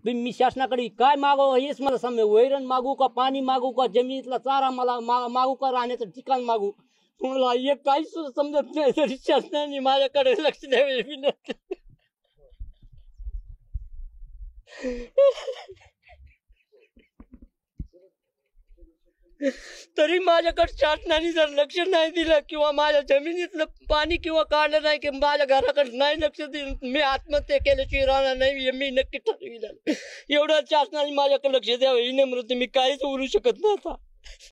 मी शासनाकडे काय मागो हेच मला समज, वैरण मागू का, पाणी मागू का, जमिनीतला चारा मला मागू का, राहण्याचं ठिकाण मागू, मला एक काहीच समजत नाही. तरी शासनाने माझ्याकडे लक्ष द्यावे विनंती. तरी माझ्याकडे शासनाने जर लक्ष नाही दिलं किंवा माझ्या जमिनीतलं पाणी किंवा काढलं नाही किंवा माझ्या घराकडे नाही लक्ष दिलं, मी आत्महत्या केल्याशिवाय राहणार नाही, मी नक्की ठरविलं. एवढं शासनाने माझ्याकडे लक्ष द्यावं ही नम्रता. मी काहीच बोलू शकत नाही आता.